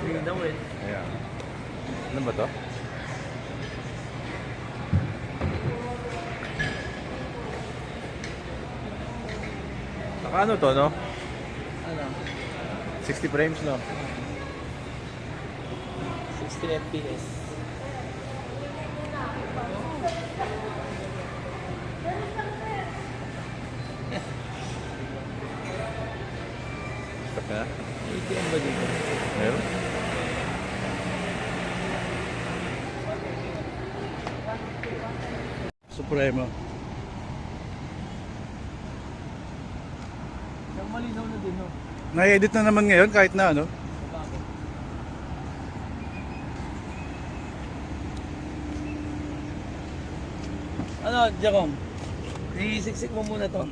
Tingnan mo eh. Ayan. Ano ba to? Saka ano to, no? Ano? 60 frames, no? 60 FPS. Stop na. ATM ba dito? Meron? Supremo. Yung malinaw na din, no? Na-edit na naman ngayon kahit na ano. Ano, Jacom? Isiksik mo muna to.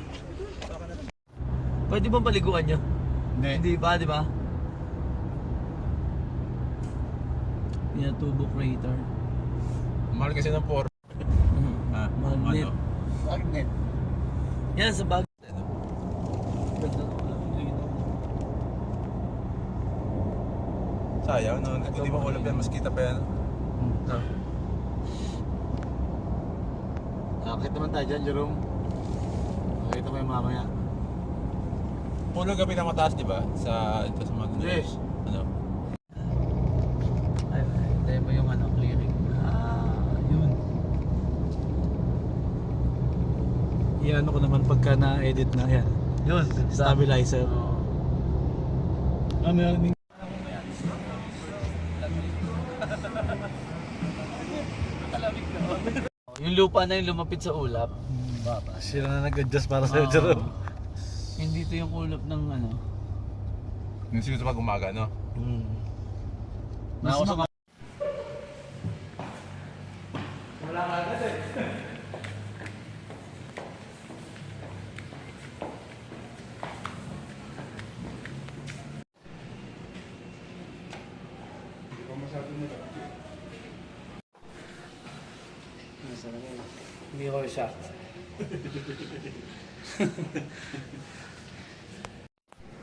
Pwede bang paliguan nyo? Hindi ba, di ba? Yan, turbo crater. Mahal kasi ng 4. Magnet. Ano? Magnet. Yan, sa bag. Sayang, no? Hindi mo ulap yan, mas kita pa yan. Nakakita naman tayo dyan, Jerome. Nakakita mo yung mamaya. Puno gabi na mataas, di ba? Sa ito sa mga Yes. Ano? Ay, tayo mo yung ano, clearing. Yun. Iyan ko naman pagka na-edit na yan. Yun. Stabilizer. Ano yan? Yung lupa na yung lumapit sa ulap. Sila na nag-adjust para sa'yo, Jerome. Hindi to yung ulap ng ano. Yung siguro pag umaga, no? Mas maka- Mirror shot.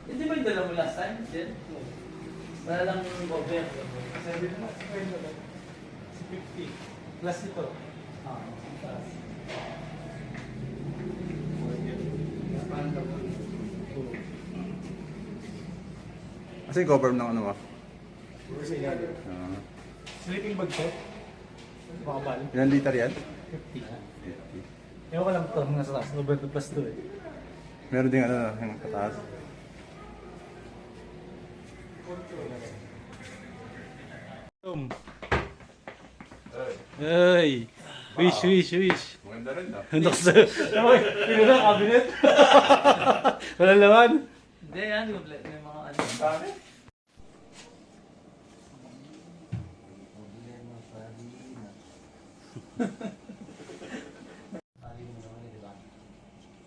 Hindi ba yung dala mo last time? Then? Wala lang over. Sabi mo, si 50. Plus ito. Kasi cover ng ano ba? Sleeping bag to? Makapal. Ilan liter yan? 50. Ewan ko lang ito, nasa taas. Over the plus 2 eh. Meron din ano, yung kataas. Ay! Wish! Maganda rin, no? Pino na, cabinet? Wala laman? Hindi yan, may mga ano. Dami.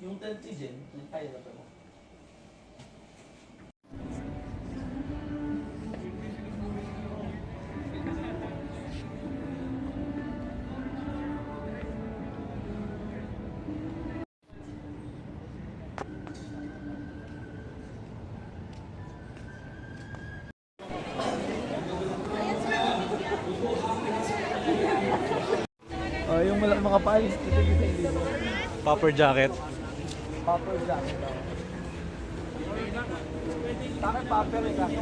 Yung 30 din, yung kaya na mo. Yung mga palis, ito hindi mo. Popper jacket. Popper jacket daw. Bakit popper eh? Kaso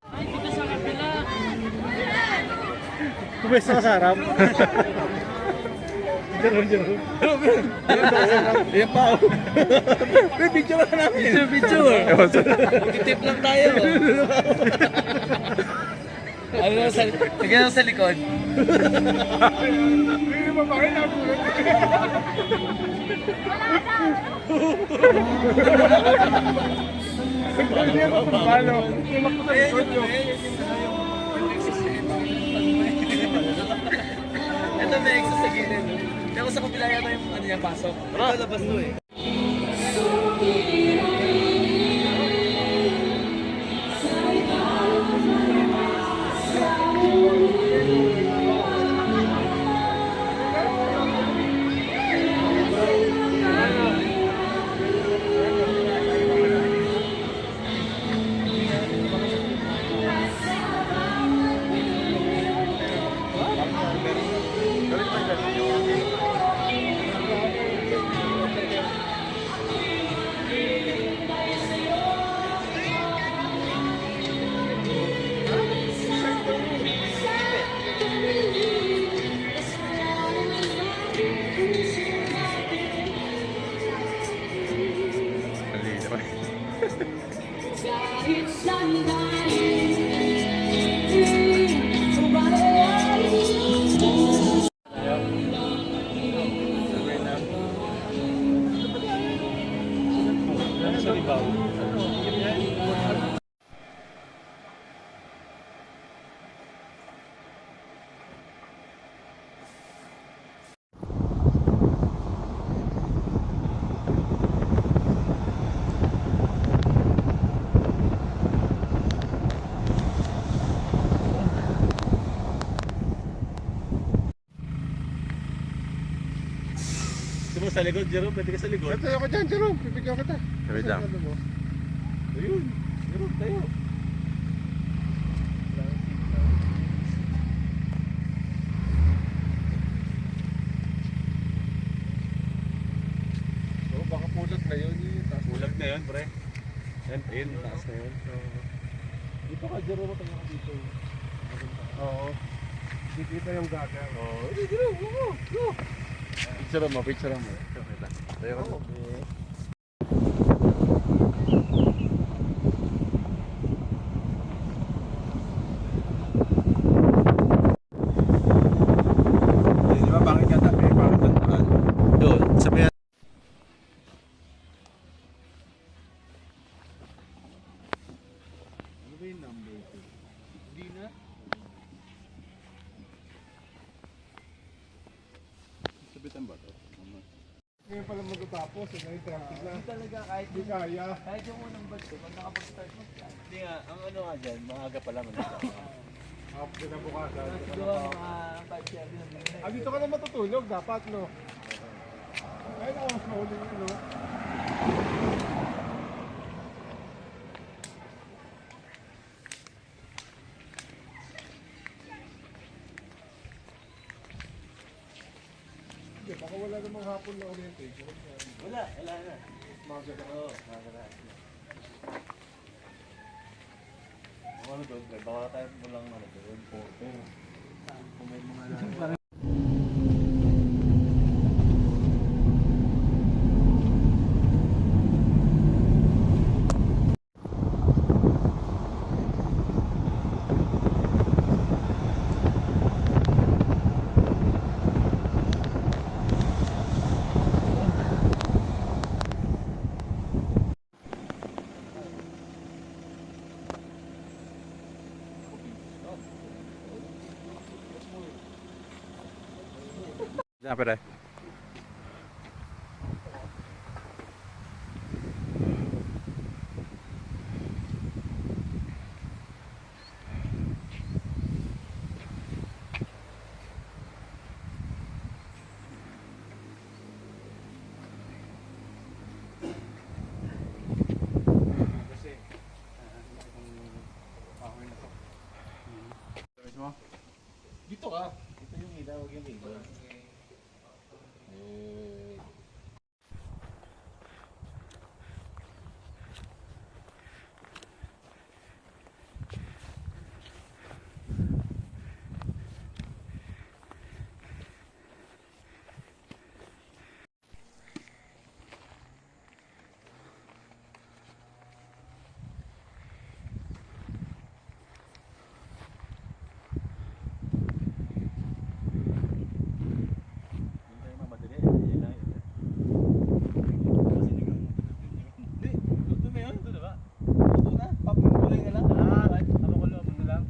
ay, dito sa kapila. Kumesa ka sa harap. Jerome. Ayan pa. May video lang namin. Picture. Titip lang tayo. Ano na sa tignan sa likod. Hindi mo bakit nagulat? Hindi mo paano. Hindi mo sa likod yun. Ito may extra sa gilid. Pero sa kapila yata yung ano niya pasok. Ito labas to eh. mo sa likod, Jerome. Pwede ka sa likod. Tayo ka dyan, Jerome. Pipigyan kita. Wait lang. Ano mo? Ayun. Jerome, tayo. Oh, baka pulat na yun. Bulag na yun, pre. Yan, ayun. Taas na yun. Dito ka, Jerome. Tayo ka dito. Oo. Dito yung gaga. Oo. Jerome, go. Picture mo, picture mo. Tayo ka. Di ba bakit yata? Eh, bakit tandaan? Doon, sabi yan. Ano ba yung number 2? Hindi na. Sabitan ba to? Ngayon pala matatapos. Ngayon traffic na. Talaga, kahit Hindi kaya. kahit yung unang batch ko, pag nakapag-start mo, hindi nga, ang ano nga dyan, maaga pa lang. After na bukasan. Siguro mga 5-7 na din. Ah, dito ka na matutulog dapat, no? Ay, ako mas mauli yun, no? Hindi, baka wala namang hapon na orientation. Wala na. Mga ganun. Oo, nakakara. Ano doon, pre? Baka tayo mo lang ano doon, porter. Kung may mga lang. Diyan, pwede. Kasi, power na to. Dito ka. Ito yung ilaw, huwag yung ilaw. Hindi tayo mamadali. Yan lang yun. Hindi, luto na yun. Ito na ba? Luto na. Papagulay na lang. Papakulo mo na lang.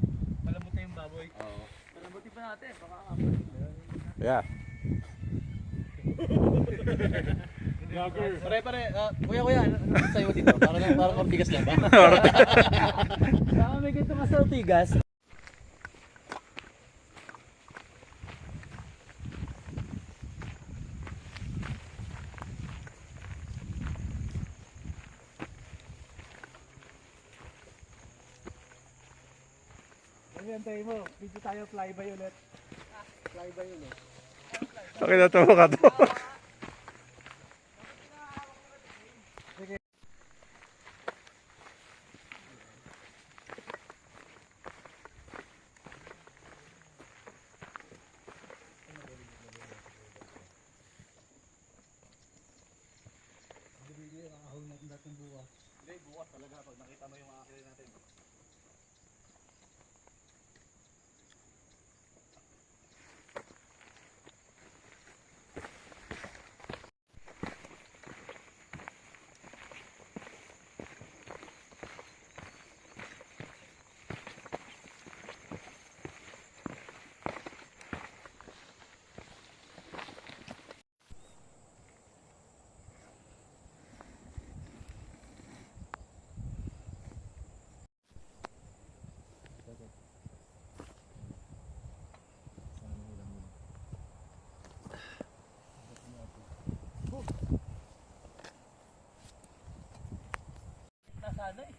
Malambot na yung baboy. Oo. Malambutin pa natin. Baka Yeah. Pare, kuya, ano sa'yo dito? Parang ortigas lang ba? Baka may ganito ka sa ortigas. Ano yan tayo mo? Dito tayo flyby ulit. Flyby ulit. Bakit natawa ka to? Hindi, bukas talaga pag nakita mo yung akili natin. sana eh.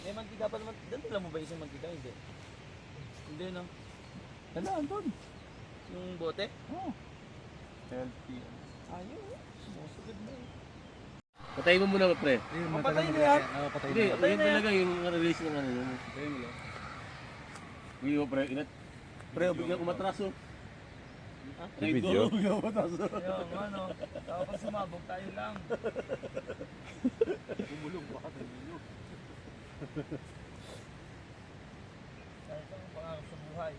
May mantika pa naman. Dala mo ba isang mantika? Hindi. Hindi no? Ano, Anton? Yung bote? Oo. Healthy. Ayun. Sumusugod na eh. Patayin mo muna, pre. Patay na yan. Patay Hindi, Patay yun na yan. talaga yung release ng ano yun. Patayin mo lang. Hindi mo, pre. Inat. Pre, biglang umatraso. May video? Biglang umatraso. Yung ano. Kapag sumabog tayo lang. Umulong, baka tumulong. Dahil ito ang pangarap sa buhay.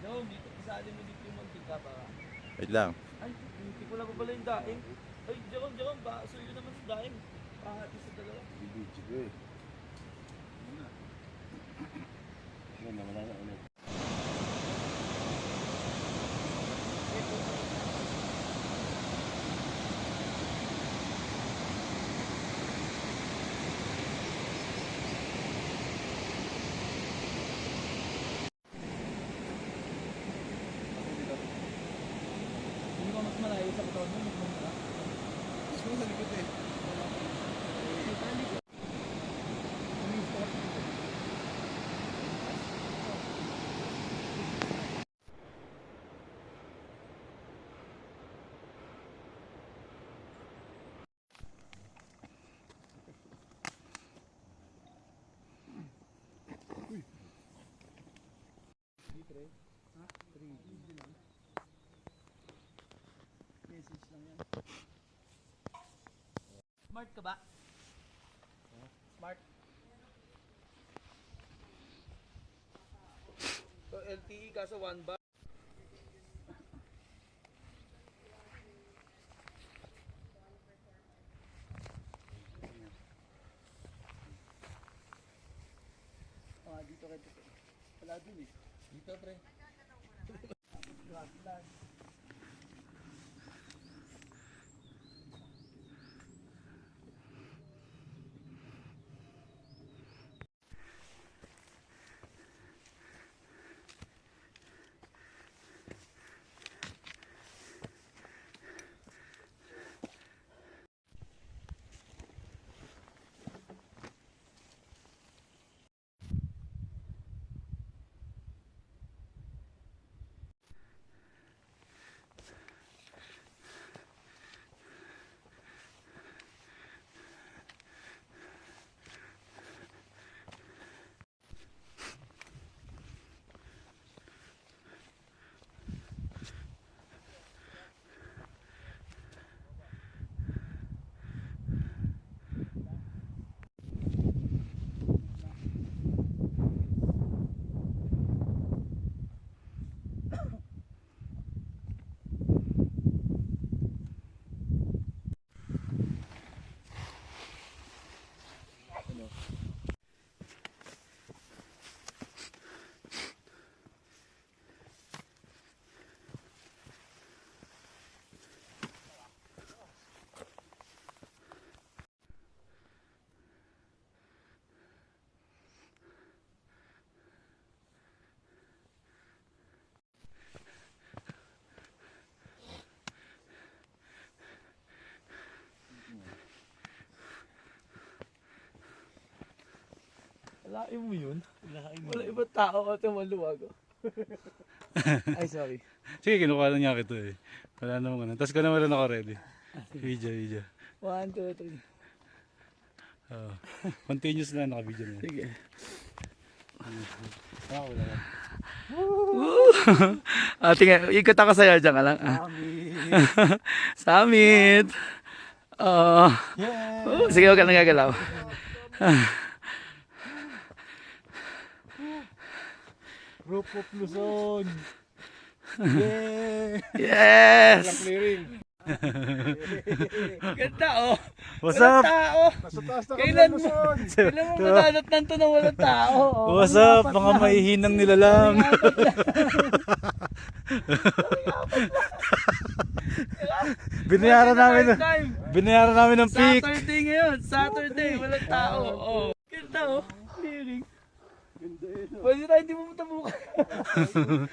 No, dito isali mo dito yung mantika para. Wait lang. Ay, hindi ko lang pa pala yung daing. Ay, Jerome, ba? So yun naman yung daing. Pahati sa dalawa. Bibidyo ko eh. Yan, nawala na ulit. Hindi ba mas malayo sa katawan mo? Mas malayo. Gusto mo sa likod eh. Message lang yan. Smart ka ba? Smart. So LTE kaso 1 bar. Dito kayo. Wala dun eh. Dito, pre. Alain mo yun? Lain Wala ibang tao at yung maluwag. Ay, sorry. Sige, kinukuha na niya kita eh. Wala namang ano. Tapos ko naman rin ako ready. Video. 1, 2, 3. Oh. Continuous na naka-video na. Sige. Wala. Tingnan, ikot ako sa'yo, dyan ka lang. Summit! Sige, huwag ka nang gagalaw. Group of Luzon. Yeah! Yes! Clearing. Ganda oh! What's Walang up? tao! Nasa taas na kami Kailan ng mo? Luzon. Kailan mo madanat to na walang tao? Oh, What's up? Mga mahihinang nilalang. Binayaran namin ng peak. Saturday ngayon, Saturday, walang tao. Oh. Ganda oh, clearing. Pwede tayo hindi mo matabukan.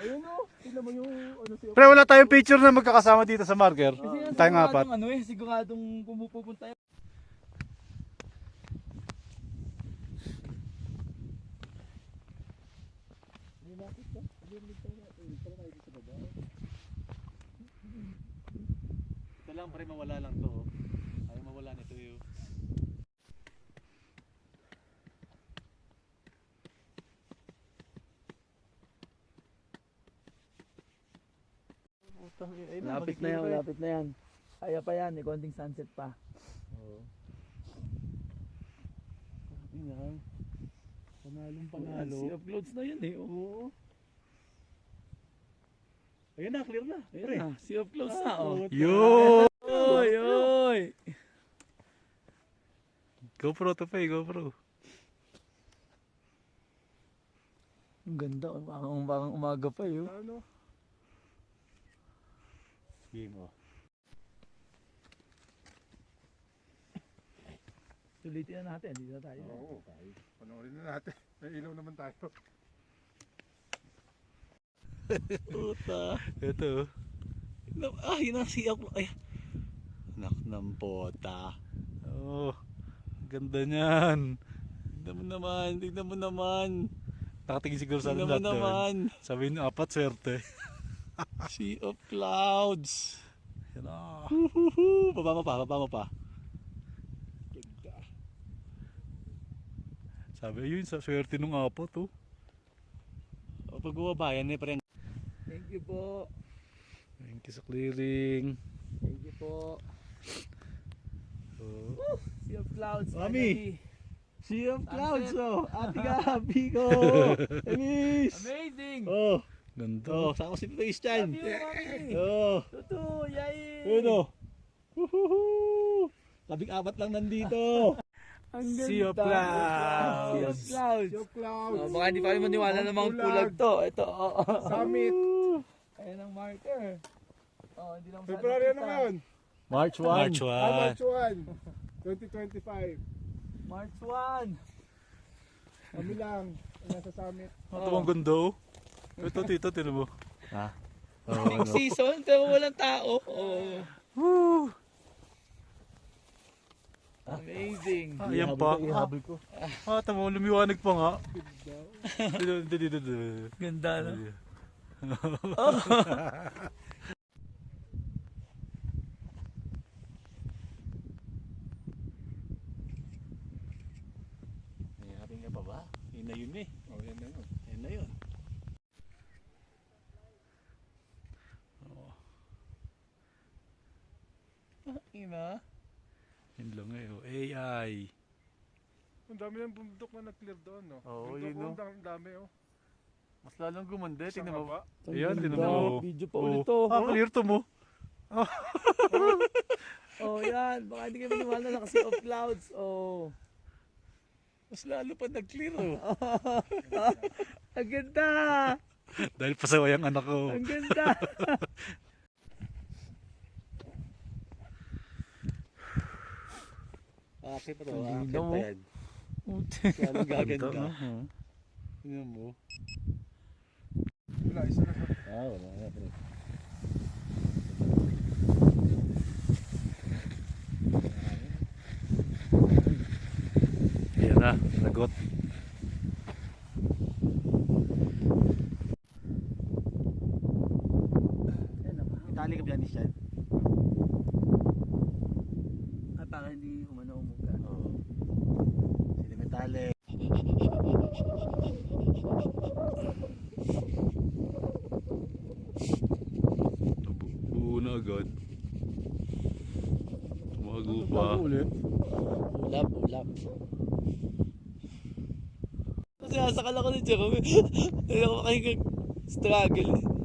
Ayun o. Tignan mo yung ano siya. Pre, wala tayong picture na magkakasama dito sa marker. Tayong apat. Siguradong pumupunta yun. Ito lang, pre, mawala lang to. Ayaw mawala nito yun. Lapit na yan. Kaya pa yan, konting sunset pa. Oo. Yan. Panalong panalo. Sea of clouds na yun eh. Oo. Ayun na, clear na. Ayun na, sea of clouds na oh. Yo! Oy, oy! GoPro to pa eh, GoPro. Ang ganda, parang umaga pa yun. Ano? Game oh. Sulitin na natin, dito tayo. Oo, okay. Panoorin na natin. May ilaw naman tayo. Puta. Ito. Yun ang sea of clouds. Ay, Anak ng pota. Oh, ganda niyan. Tignan mo naman. Nakatingin siguro sa atin lahat naman. Sabihin nyo, apat swerte. sea of clouds. Yan o. Baba mo pa. Sabi yun, sa swerte nung apat oh. O pag bumabayan eh, parang. Thank you po. Thank you sa clearing. Thank you po. Oh. Sea of clouds. Mami. finally. Sea of clouds, oh. Ate Gabi ko. Anis. Amazing. Oh, ganda. Oh, saan ko si Face dyan? Love you, Mami. Oh, Tutu, yay. yun oh. Woohoo! Labing-apat lang nandito. Ang ganda. Sea of clouds. Sea of clouds. Yung clouds. Oh, baka hindi pa kayo maniwala na mga pulag to. Ito, Summit. Ayan ang marker. Oh, hindi lang masyado February ano kita. ngayon? March 1. March 1. March 1. 2025. March 1. Kami lang. Nasa summit. Ito ang ganda oh. Ito tito, tino mo. Ha? Peak season, pero walang tao. Oh. Woo! Amazing. Ayan pa. Ihabol ko. Tama, lumiwanag pa nga. Dito. Ganda na. Happy ka pa ba? Yun na yun eh. Oh, yan na yun. Yun na yun. Oh. Ina. Yun lang eh. Oh. AI. Ang dami ng bundok na nag-clear doon, no? Oo, Bundok, yun, no? Ang dami, oh. Mas lalong gumanda. Isang Tingnan mo. haba. Ayan, tingnan Ganda. mo. Video pa ulit to. Clear to mo. Oh, yan. Baka hindi kayo maniwala na kasi of clouds. Oh. Mas lalo pa nag-clear oh. Ang ganda. Dahil pasaway ang anak ko. Ang ganda. Okay pa to. Ang ganda mo. Lalo gaganda. Tingnan mo. Wala, isa na sa... Wala na pre. Ayan na, nagot. Tali ka pianis yan. Ay, para hindi umano umuga. Oo. Sila may tali. Buo na agad. Tumago pa. ulit. Ulap. Kasi nasakal ako ni Jerome. Hindi ako makikig struggle.